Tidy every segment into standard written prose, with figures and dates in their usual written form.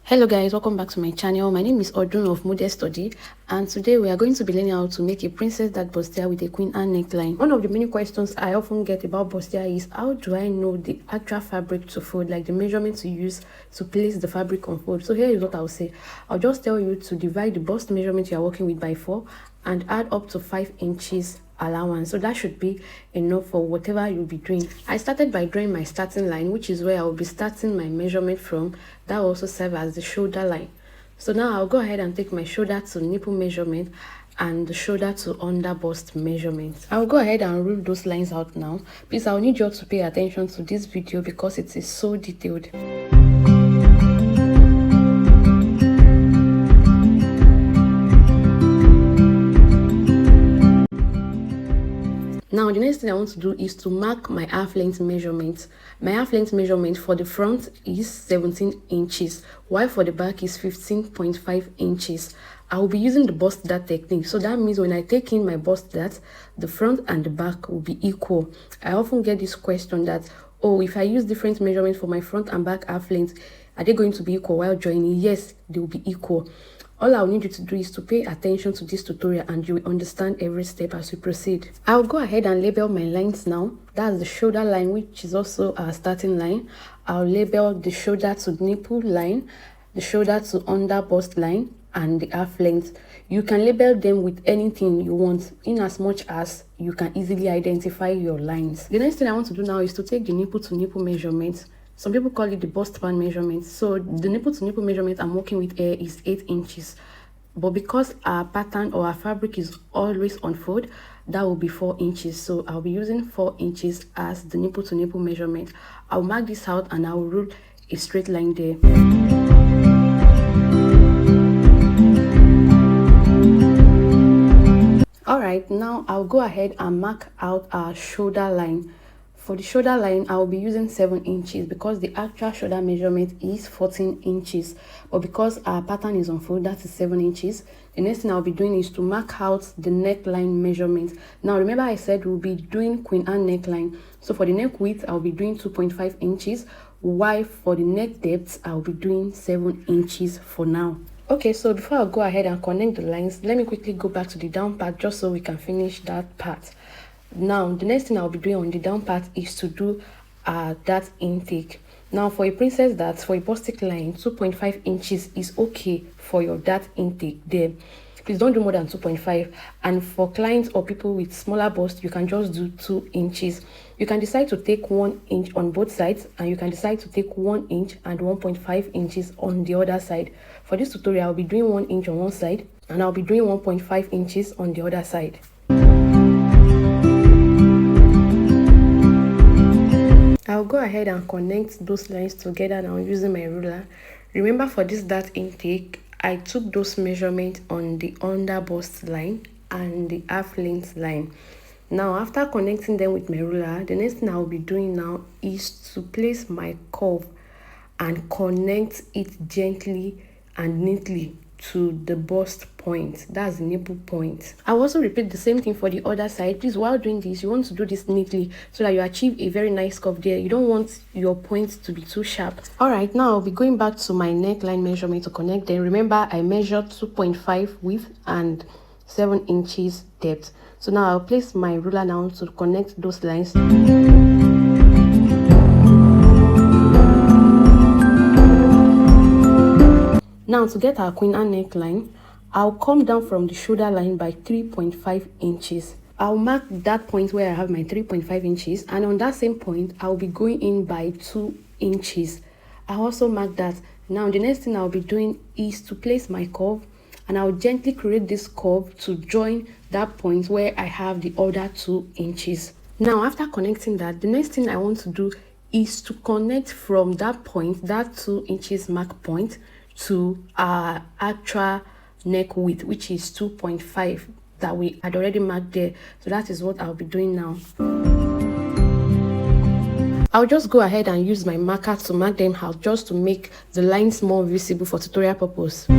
Hello guys, welcome back to my channel. My name is Odun of Modest Study, and today we are going to be learning how to make a princess that bustier with a queen and neckline. One of the many questions I often get about bustier is how do I know the actual fabric to fold, like the measurement to use to place the fabric on fold. So here is what I'll say. I'll just tell you to divide the bust measurement you are working with by 4 and add up to 5 inches allowance, so that should be enough for whatever you'll be doing. I started by drawing my starting line, which is where I'll be starting my measurement from. That will also serve as the shoulder line. So now I'll go ahead and take my shoulder to nipple measurement and the shoulder to under bust measurement. I'll go ahead and rule those lines out now. Please, I'll need you all to pay attention to this video because it is so detailed. Now the next thing I want to do is to mark my half length measurement. My half length measurement for the front is 17 inches, while for the back is 15.5 inches. I will be using the bust dart technique, so that means when I take in my bust dart, the front and the back will be equal. I often get this question that, oh, if I use different measurements for my front and back half length, are they going to be equal while joining? Yes, they will be equal. All I'll need you to do is to pay attention to this tutorial and you will understand every step as we proceed. I'll go ahead and label my lines now. That's the shoulder line, which is also our starting line. I'll label the shoulder to nipple line, the shoulder to under bust line, and the half length. You can label them with anything you want, in as much as you can easily identify your lines. The next thing I want to do now is to take the nipple to nipple measurement. Some people call it the bust band measurement. So the nipple to nipple measurement I'm working with here is 8 inches. But because our pattern or our fabric is always on fold, that will be 4 inches. So I'll be using 4 inches as the nipple to nipple measurement. I'll mark this out and I'll rule a straight line there. Alright, now I'll go ahead and mark out our shoulder line. For the shoulder line, I'll be using 7 inches because the actual shoulder measurement is 14 inches. But because our pattern is on fold, that is 7 inches. The next thing I'll be doing is to mark out the neckline measurement. Now, remember I said we'll be doing queen and neckline. So for the neck width, I'll be doing 2.5 inches. While for the neck depth, I'll be doing 7 inches for now. Okay, so before I go ahead and connect the lines, let me quickly go back to the down part just so we can finish that part. Now the next thing I'll be doing on the down part is to do dart intake. Now for a princess dart, for a bustic line, 2.5 inches is okay for your dart intake there. Please don't do more than 2.5. And for clients or people with smaller bust, you can just do 2 inches. You can decide to take 1 inch on both sides, and you can decide to take 1 inch and 1.5 inches on the other side. For this tutorial, I'll be doing 1 inch on one side and I'll be doing 1.5 inches on the other side. I'll go ahead and connect those lines together now using my ruler. Remember, for this dart intake, I took those measurements on the under bust line and the half length line. Now, after connecting them with my ruler, the next thing I'll be doing now is to place my curve and connect it gently and neatly to the bust point, that's the nipple point. I'll also repeat the same thing for the other side. Please, while doing this, you want to do this neatly so that you achieve a very nice curve there. You don't want your points to be too sharp. All right, now I'll be going back to my neckline measurement to connect them. Remember, I measured 2.5 width and 7 inches depth. So now I'll place my ruler now to connect those lines. Now to get our queen and neckline, I'll come down from the shoulder line by 3.5 inches. I'll mark that point where I have my 3.5 inches, and on that same point, I'll be going in by 2 inches. I'll also mark that. Now the next thing I'll be doing is to place my curve, and I'll gently create this curve to join that point where I have the other 2 inches. Now after connecting that, the next thing I want to do is to connect from that point, that 2 inches mark point, to our actual neck width, which is 2.5 that we had already marked there. So that is what I'll be doing now. I'll just go ahead and use my marker to mark them out just to make the lines more visible for tutorial purpose. The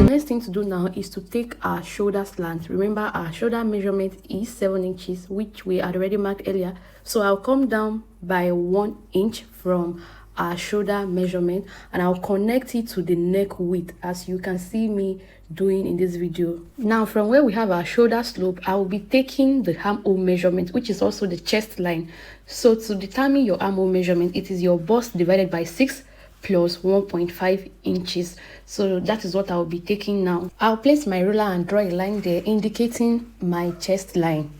next thing to do now is to take our shoulder slant. Remember, our shoulder measurement is 7 inches, which we had already marked earlier. So I'll come down by 1 inch from our shoulder measurement, and I'll connect it to the neck width, as you can see me doing in this video. Now, from where we have our shoulder slope, I will be taking the armhole measurement, which is also the chest line. So to determine your armhole measurement, it is your bust divided by 6 plus 1.5 inches. So that is what I'll be taking now. I'll place my ruler and draw a line there indicating my chest line.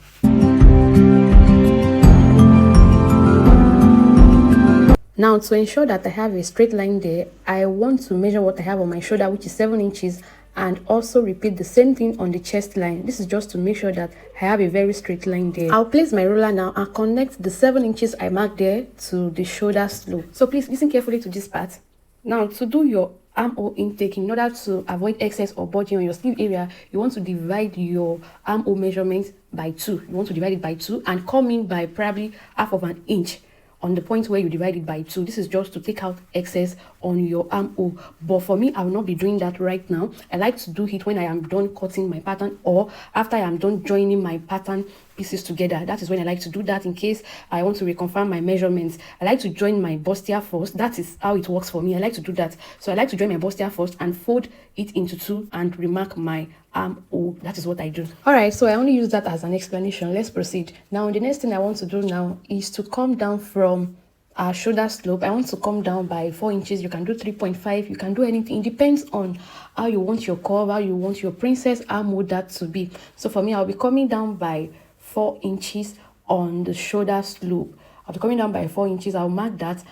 Now, to ensure that I have a straight line there, I want to measure what I have on my shoulder, which is 7 inches, and also repeat the same thing on the chest line. This is just to make sure that I have a very straight line there. I'll place my ruler now and connect the 7 inches I marked there to the shoulder slope. So please listen carefully to this part. Now, to do your armhole intake, in order to avoid excess or bulging on your sleeve area, you want to divide your armhole measurement by 2. You want to divide it by 2 and come in by probably half of an inch on the point where you divide it by 2. This is just to take out excess on your armhole, but for me, I will not be doing that right now. I like to do it when I am done cutting my pattern, or after I am done joining my pattern pieces together. That is when I like to do that, in case I want to reconfirm my measurements. I like to join my bustier first. That is how it works for me. I like to do that. So I like to join my bustier first and fold it into 2 and remark my armhole. That is what I do. All right, so I only use that as an explanation. Let's proceed. Now, the next thing I want to do now is to come down from our shoulder slope. I want to come down by 4 inches. You can do 3.5. You can do anything. It depends on how you want your curve, how you want your princess armhole that to be. So for me, I'll be coming down by 4 inches on the shoulder slope. I'll be coming down by 4 inches. I'll mark that,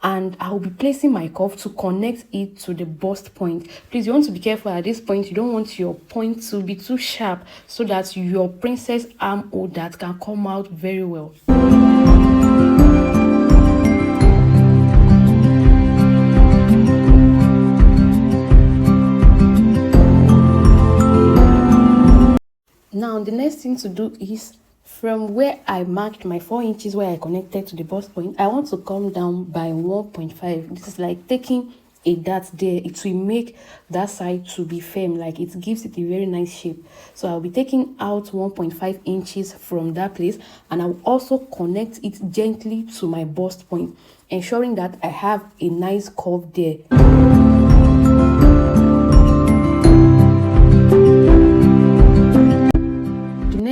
and I'll be placing my curve to connect it to the bust point. Please, you want to be careful at this point. You don't want your point to be too sharp, so that your princess armhole that can come out very well. Now, the next thing to do is, from where I marked my 4 inches where I connected to the bust point, I want to come down by 1.5. This is like taking a dart there. It will make that side to be firm, like it gives it a very nice shape. So I'll be taking out 1.5 inches from that place, and I'll also connect it gently to my bust point, ensuring that I have a nice curve there.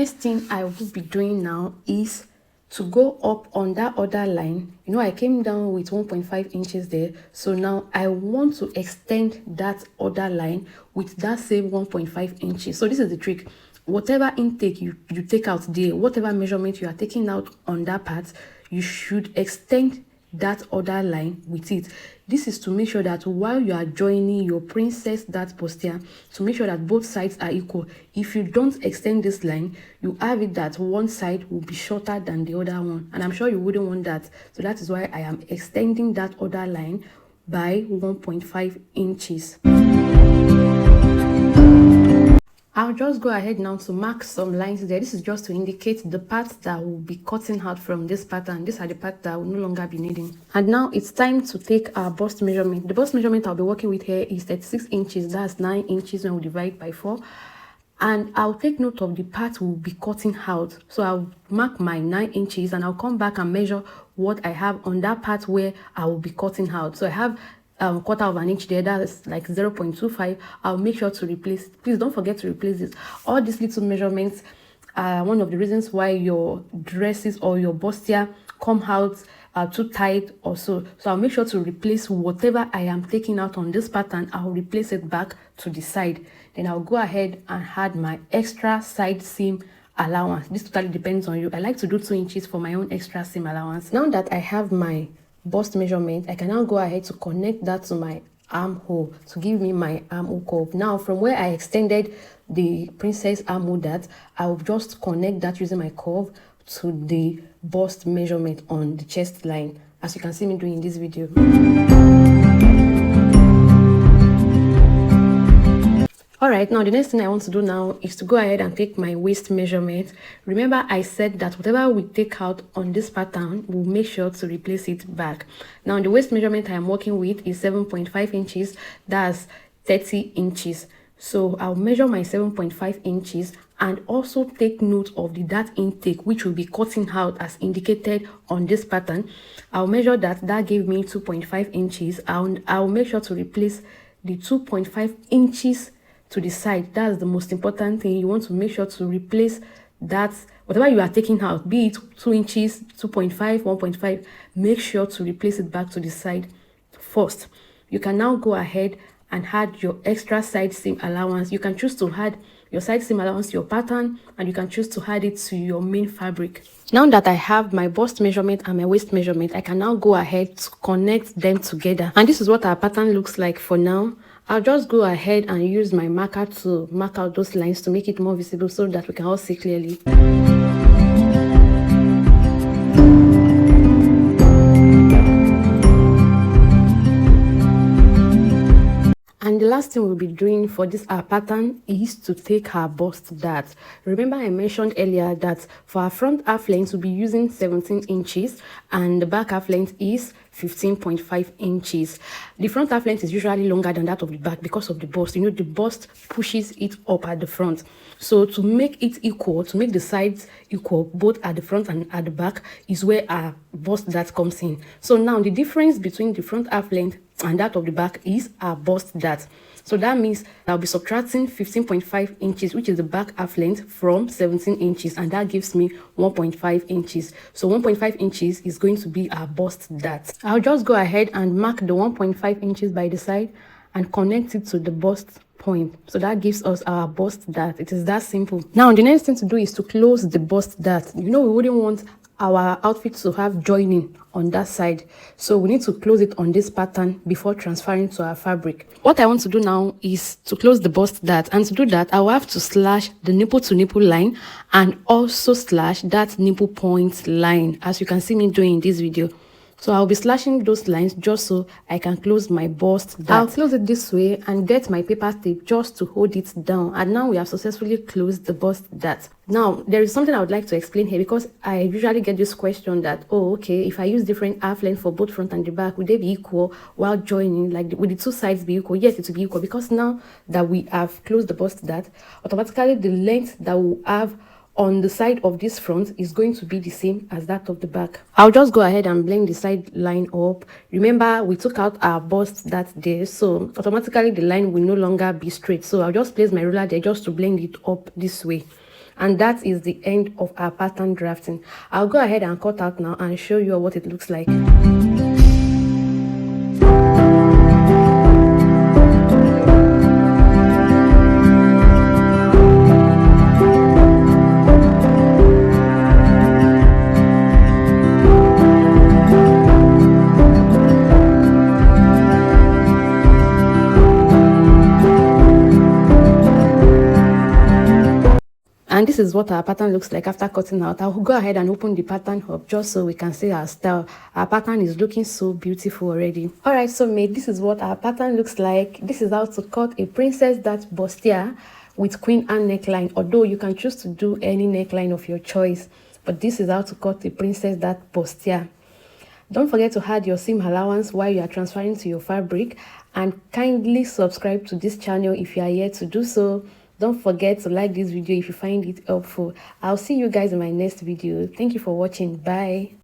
Next thing I will be doing now is to go up on that other line. You know, I came down with 1.5 inches there, so now I want to extend that other line with that same 1.5 inches. So this is the trick. Whatever intake you take out there, whatever measurement you are taking out on that part, you should extend that other line with it. This is to make sure that while you are joining your princess dart bustier, to make sure that both sides are equal. If you don't extend this line, you have it that one side will be shorter than the other one, and I'm sure you wouldn't want that. So that is why I am extending that other line by 1.5 inches. I'll just go ahead now to mark some lines there. This is just to indicate the parts that will be cutting out from this pattern. These are the parts that will no longer be needing. And now it's time to take our bust measurement. The bust measurement I'll be working with here is 36 inches. That's 9 inches when we divide by 4. And I'll take note of the part we'll be cutting out. So I'll mark my 9 inches and I'll come back and measure what I have on that part where I will be cutting out. So I have quarter of an inch there, that's like 0.25. I'll make sure to replace. Please don't forget to replace this. All these little measurements are one of the reasons why your dresses or your bustier come out too tight or so. So I'll make sure to replace whatever I am taking out on this pattern. I'll replace it back to the side. Then I'll go ahead and add my extra side seam allowance. This totally depends on you. I like to do 2 inches for my own extra seam allowance. Now that I have my bust measurement, I can now go ahead to connect that to my armhole to give me my armhole curve. Now, from where I extended the princess armhole dart, I'll just connect that using my curve to the bust measurement on the chest line, as you can see me doing in this video. Alright, now the next thing I want to do now is to go ahead and take my waist measurement. Remember, I said that whatever we take out on this pattern, we'll make sure to replace it back. Now the waist measurement I am working with is 7.5 inches. That's 30 inches. So I'll measure my 7.5 inches and also take note of the dart intake, which will be cutting out as indicated on this pattern. I'll measure that gave me 2.5 inches. I'll make sure to replace the 2.5 inches to the side. That's the most important thing. You want to make sure to replace that, whatever you are taking out, be it 2 inches, 2.5, 1.5, make sure to replace it back to the side first. You can now go ahead and add your extra side seam allowance. You can choose to add your side seam allowance to your pattern, and you can choose to add it to your main fabric. Now that I have my bust measurement and my waist measurement, I can now go ahead to connect them together. And this is what our pattern looks like for now. I'll just go ahead and use my marker to mark out those lines to make it more visible so that we can all see clearly. And the last thing we'll be doing for this our pattern is to take our bust dart. Remember I mentioned earlier that for our front half length we'll be using 17 inches and the back half length is 15.5 inches. The front half length is usually longer than that of the back because of the bust. You know, the bust pushes it up at the front. So to make it equal, to make the sides equal both at the front and at the back, is where our bust dart comes in. So now the difference between the front half length and that of the back is our bust dart. So that means I'll be subtracting 15.5 inches, which is the back half length, from 17 inches, and that gives me 1.5 inches. So 1.5 inches is going to be our bust dart. I'll just go ahead and mark the 1.5 inches by the side and connect it to the bust point. So that gives us our bust dart. It is that simple. Now the next thing to do is to close the bust dart. You know, we wouldn't want our outfit to have joining on that side, so we need to close it on this pattern before transferring to our fabric. What I want to do now is to close the bust dart, and to do that I will have to slash the nipple to nipple line and also slash that nipple point line, as you can see me doing in this video. So I'll be slashing those lines just so I can close my bust dart. I'll close it this way and get my paper tape just to hold it down. And now we have successfully closed the bust dart. Now there is something I would like to explain here, because I usually get this question that, oh okay, if I use different half length for both front and the back, would they be equal while joining? Like, would the two sides be equal? Yes, it will be equal, because now that we have closed the bust dart, automatically the length that we have on the side of this front is going to be the same as that of the back. I'll just go ahead and blend the side line up. Remember, we took out our bust dart there, so automatically the line will no longer be straight. So I'll just place my ruler there just to blend it up this way. And that is the end of our pattern drafting. I'll go ahead and cut out now and show you what it looks like. And this is what our pattern looks like after cutting out. I'll go ahead and open the pattern up just so we can see our style. Our pattern is looking so beautiful already. Alright, so mate, this is what our pattern looks like. This is how to cut a princess dart bustier with queen Anne neckline. Although you can choose to do any neckline of your choice, but this is how to cut a princess dart bustier. Don't forget to add your seam allowance while you are transferring to your fabric, and kindly subscribe to this channel if you are yet to do so. Don't forget to like this video if you find it helpful. I'll see you guys in my next video. Thank you for watching. Bye.